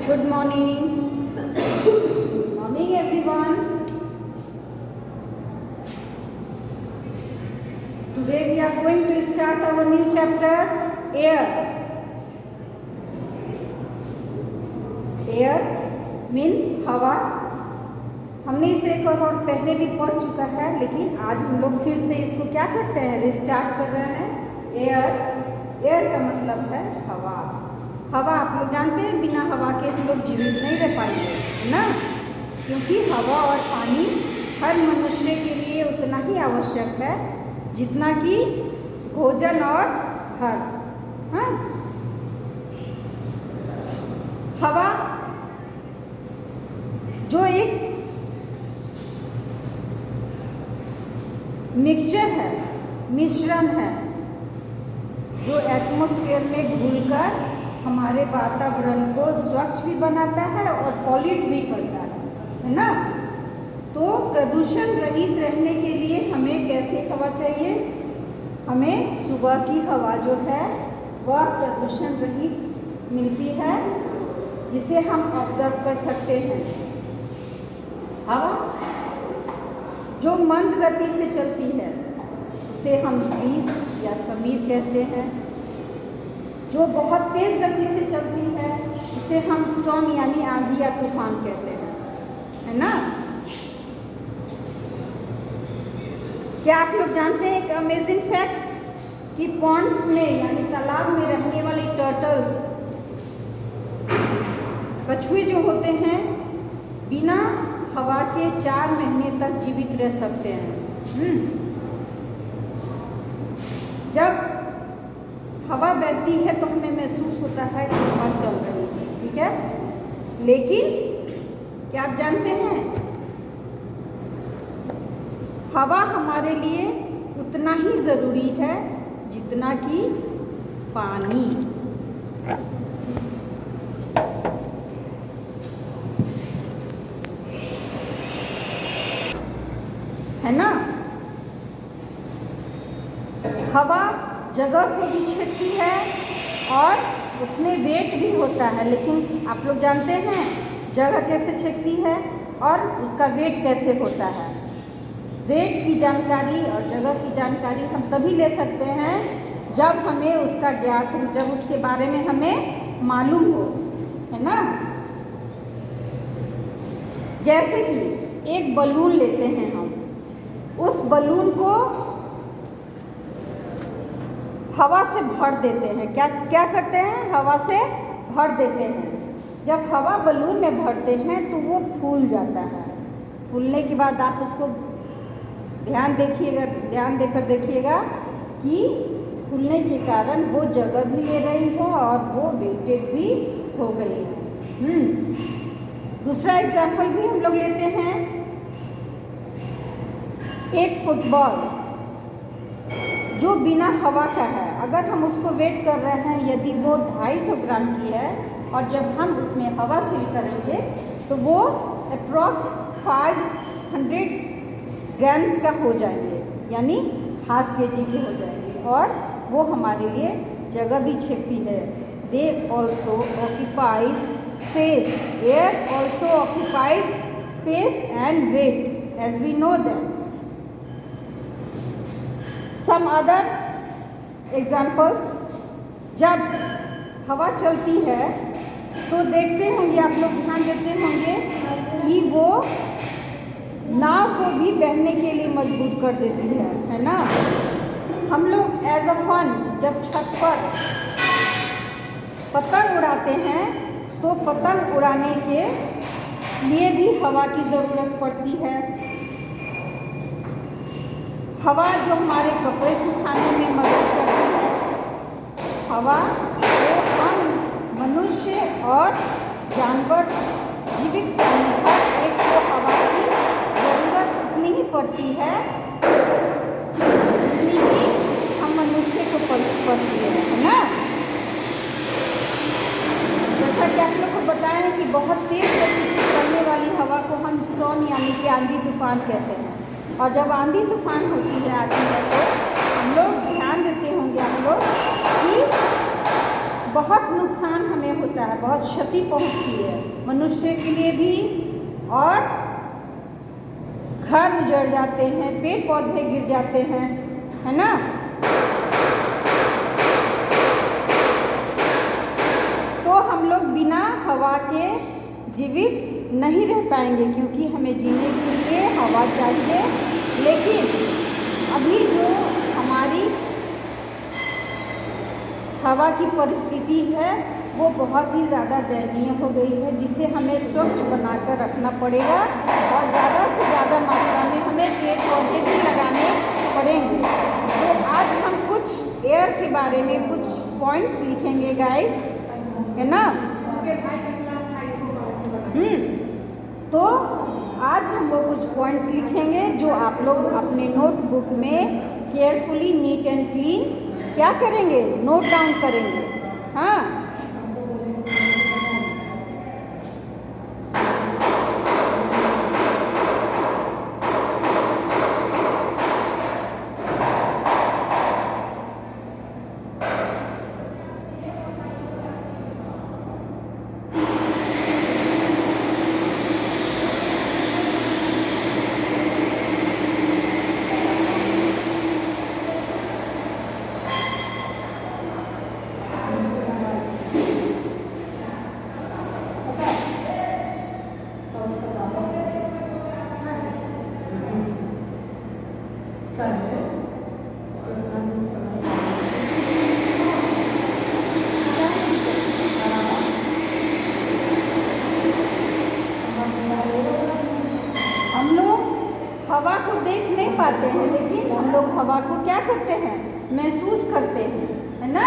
Good morning. Good morning, everyone. Today we are going to start our new chapter, air. Air means हवा. हमने इसे एक और पहले भी पढ़ चुका है, लेकिन आज हम लोग फिर से इसको क्या करते हैं, रिस्टार्ट कर रहे हैं. एयर का मतलब है हवा. हवा आप लोग जानते हैं, बिना हवा के हम लोग जीवित नहीं रह पाएंगे, है ना. क्योंकि हवा और पानी हर मनुष्य के लिए उतना ही आवश्यक है जितना कि भोजन और घर. हाँ, हवा जो एक मिक्सचर है, मिश्रण है, जो एटमॉस्फेयर में घुलकर हमारे वातावरण को स्वच्छ भी बनाता है और पॉल्यूट भी करता है ना. तो प्रदूषण रहित रहने के लिए हमें कैसी हवा चाहिए? हमें सुबह की हवा जो है वह प्रदूषण रहित मिलती है, जिसे हम ऑब्जर्व कर सकते हैं. हवा जो मंद गति से चलती है उसे हम ब्रीज या समीर कहते हैं. जो बहुत तेज गति से चलती है उसे हम स्टॉर्म यानी आंधी या तूफान कहते हैं, है ना. क्या आप लोग जानते हैं एक अमेजिंग फैक्ट्स कि पॉन्ड्स में यानी तालाब में रहने वाली टर्टल्स, कछुए जो होते हैं, बिना हवा के 4 महीने तक जीवित रह सकते हैं. जब हवा बहती है तो हमें महसूस होता है कि हवा चल रही है, ठीक है. लेकिन क्या आप जानते हैं, हवा हमारे लिए उतना ही ज़रूरी है जितना कि पानी. है ना. हवा जगह को भी छेड़ती है और उसमें वेट भी होता है. लेकिन आप लोग जानते हैं जगह कैसे छेड़ती है और उसका वेट कैसे होता है? वेट की जानकारी और जगह की जानकारी हम तभी ले सकते हैं जब हमें उसका ज्ञात हो, जब उसके बारे में हमें मालूम हो, है ना. जैसे कि एक बलून लेते हैं हम, उस बलून को हवा से भर देते हैं. क्या करते हैं? हवा से भर देते हैं. जब हवा बलून में भरते हैं तो वो फूल जाता है. फूलने के बाद आप उसको ध्यान देकर देखिएगा कि फूलने के कारण वो जगह भी ले रही है और वो वेटेड भी हो गई है. दूसरा एग्जाम्पल भी हम लोग लेते हैं. एक फुटबॉल जो बिना हवा का है, अगर हम उसको वेट कर रहे हैं, यदि वो 250 ग्राम की है और जब हम उसमें हवा फिल करेंगे तो वो अप्रॉक्स 500 ग्राम्स का हो जाएंगे, यानी ½ kg के हो जाएंगे. और वो हमारे लिए जगह भी छेड़ती है. They also occupies space. Air also occupies space and weight, as we know that. Some other examples, जब हवा चलती है तो देखते होंगे आप लोग, ध्यान देते होंगे कि वो नाव को भी बहने के लिए मजबूर कर देती है ना. हम लोग एज अ फन जब छत पर पतंग उड़ाते हैं तो पतंग उड़ाने के लिए भी हवा की ज़रूरत पड़ती है. हवा जो हमारे कपड़े सुखाने में मदद करती है, हवा जो हम मनुष्य और जानवर जीवित प्राणी पर एक तो हवा की ज़रूरत उतनी ही पड़ती है जितनी कि हम मनुष्य को पड़ती है ना. जैसा कि आप लोग को बताएं कि बहुत तेज गति से चलने वाली हवा को हम स्टॉर्म यानी कि आंधी तूफान कहते हैं. और जब आंधी तूफान होती है, आती है, तो हम लोग ध्यान देते होंगे आप लोग कि बहुत नुकसान हमें होता है, बहुत क्षति पहुंचती है मनुष्य के लिए भी, और घर उजड़ जाते हैं, पेड़ पौधे गिर जाते हैं, है ना। तो हम लोग बिना हवा के जीवित नहीं रह पाएंगे, क्योंकि हमें जीने के लिए हवा चाहिए। लेकिन अभी जो हमारी हवा की परिस्थिति है वो बहुत ही ज़्यादा दयनीय हो गई है, जिसे हमें स्वच्छ बनाकर रखना पड़ेगा, और ज़्यादा से ज़्यादा मात्रा में हमें पेड़ पौधे भी लगाने पड़ेंगे। तो आज हम कुछ एयर के बारे में कुछ पॉइंट्स लिखेंगे गाइस, है ना। तो आज हम लोग कुछ पॉइंट्स लिखेंगे जो आप लोग अपने नोटबुक में केयरफुली नीट एंड क्लीन क्या करेंगे, नोट डाउन करेंगे। हाँ, हम लोग हवा को देख नहीं पाते हैं, लेकिन हम लोग हवा को क्या करते हैं, महसूस करते हैं, है ना।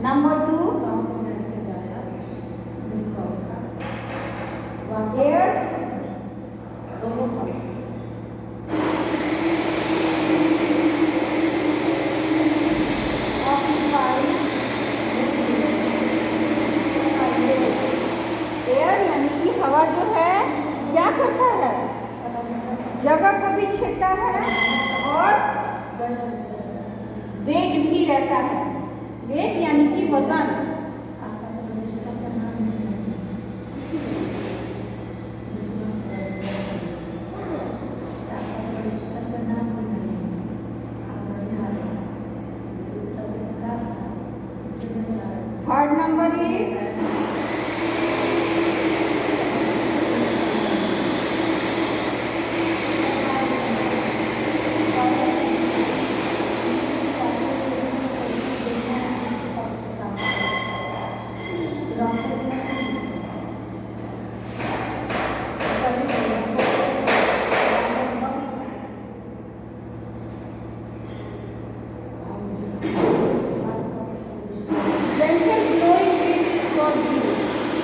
नंबर 2, एयर यानी कि हवा जो है क्या करता है, जगह को भी छेड़ता है और वेट भी रहता है। वेट यानी कि वजन। थर्ड नंबर इज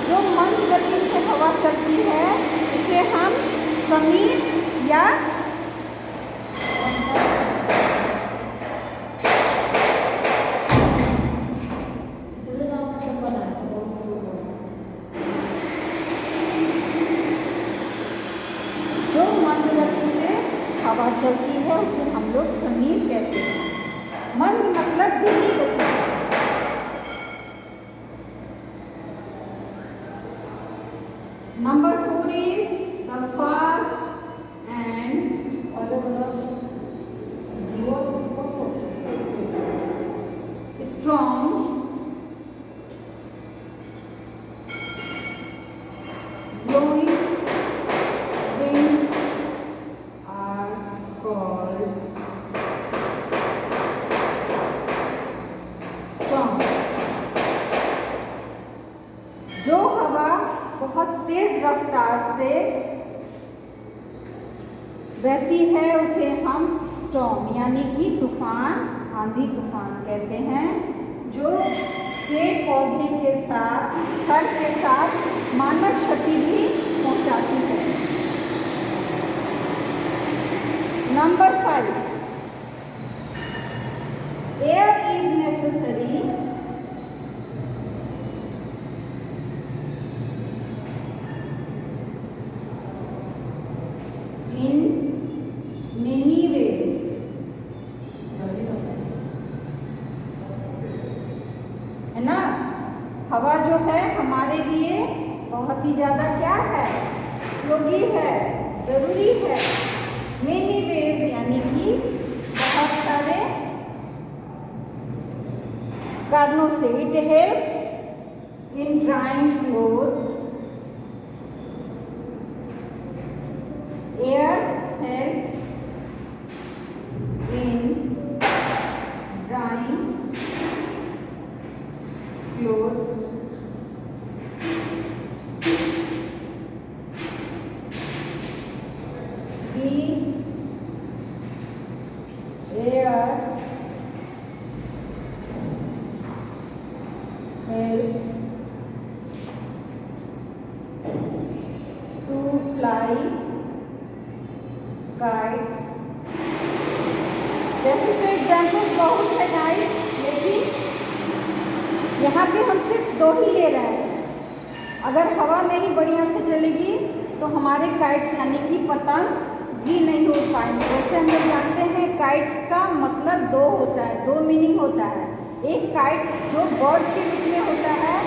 जो मंद गति से हवा चलती है उसे हम समीर या जो मंद गति से हवा चलती है उसे हम लोग समीर कहते हैं। मंद मतलब धीमी गति। Number 4 is the fast and strong blowing wind are called storm। जो हवा बहुत तेज रफ्तार से बहती है उसे हम स्टॉर्म यानी कि तूफान, आंधी तूफान कहते हैं, जो पेड़ पौधे के साथ, घर के साथ मानव क्षति भी पहुंचाती है। Number 5, air is necessary in many ways। जो है हमारे लिए बहुत ही ज़्यादा क्या है, उपयोगी है, ज़रूरी है। मेनी वेज यानी कि बहुत सारे कारणों से। It helps in drawing clothes, air helps in drawing clothes, air helps to fly kites। जैसे तो एग्जाम्पल बहुत है गाइस, लेकिन यहाँ पे हम सिर्फ 2 ही ले रहे हैं। अगर हवा नहीं बढ़िया से चलेगी तो हमारे काइट्स यानी कि पतंग भी नहीं उड़ पाएंगे। जैसे हम लोग जानते हैं काइट्स का मतलब 2 होता है, 2 मीनिंग होता है। एक काइट्स जो बर्ड के रूप में होता है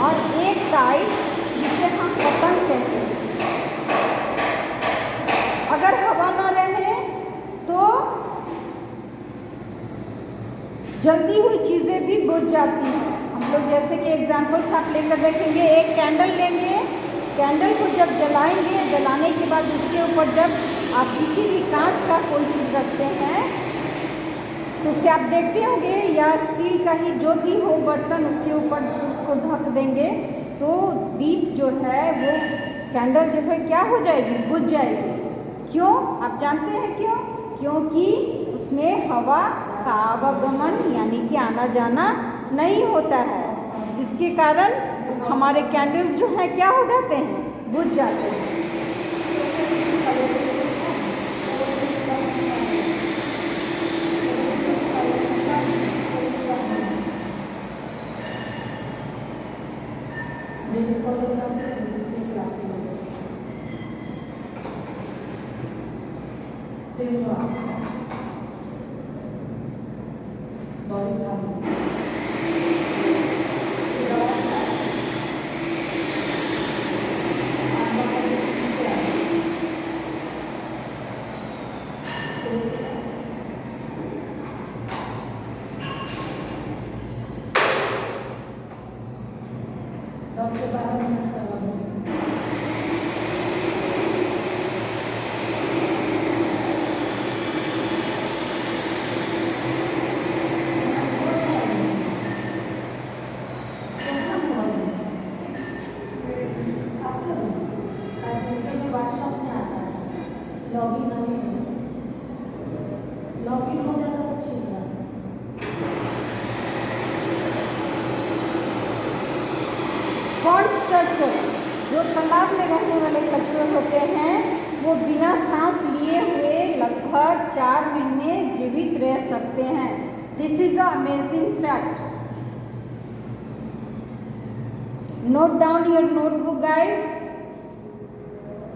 और एक काइट जिसे हम पतंग कहते हैं। अगर हवा ना रहे तो जल्दी हुई चीज़ें भी बुझ जाती हैं। हम लोग जैसे कि एग्जाम्पल्स आप लेकर देखेंगे, एक कैंडल लेंगे, कैंडल को जब जलाएंगे, जलाने के बाद उसके ऊपर जब आप किसी भी कांच का कोई चीज़ रखते हैं तो उससे आप देखते होंगे, या स्टील का ही जो भी हो बर्तन, उसके ऊपर उसको ढक देंगे तो दीप जो है वो कैंडल जो है क्या हो जाएगी, बुझ जाएगी। क्यों? आप जानते हैं क्यों? क्योंकि उसमें हवा का आवागमन यानी कि आना जाना नहीं होता है, जिसके कारण हमारे कैंडल्स जो है क्या हो जाते हैं, बुझ जाते हैं। जो तालाब में रहने वाले कछुए होते हैं वो बिना सांस लिए हुए लगभग 4 महीने जीवित रह सकते हैं। This is a amazing fact. Note down your notebook guys,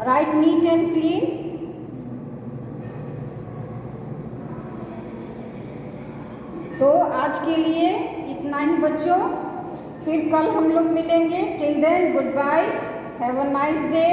right neat and clean. तो आज के लिए इतना ही बच्चों, फिर कल हम लोग मिलेंगे। Till then good bye, have a nice day.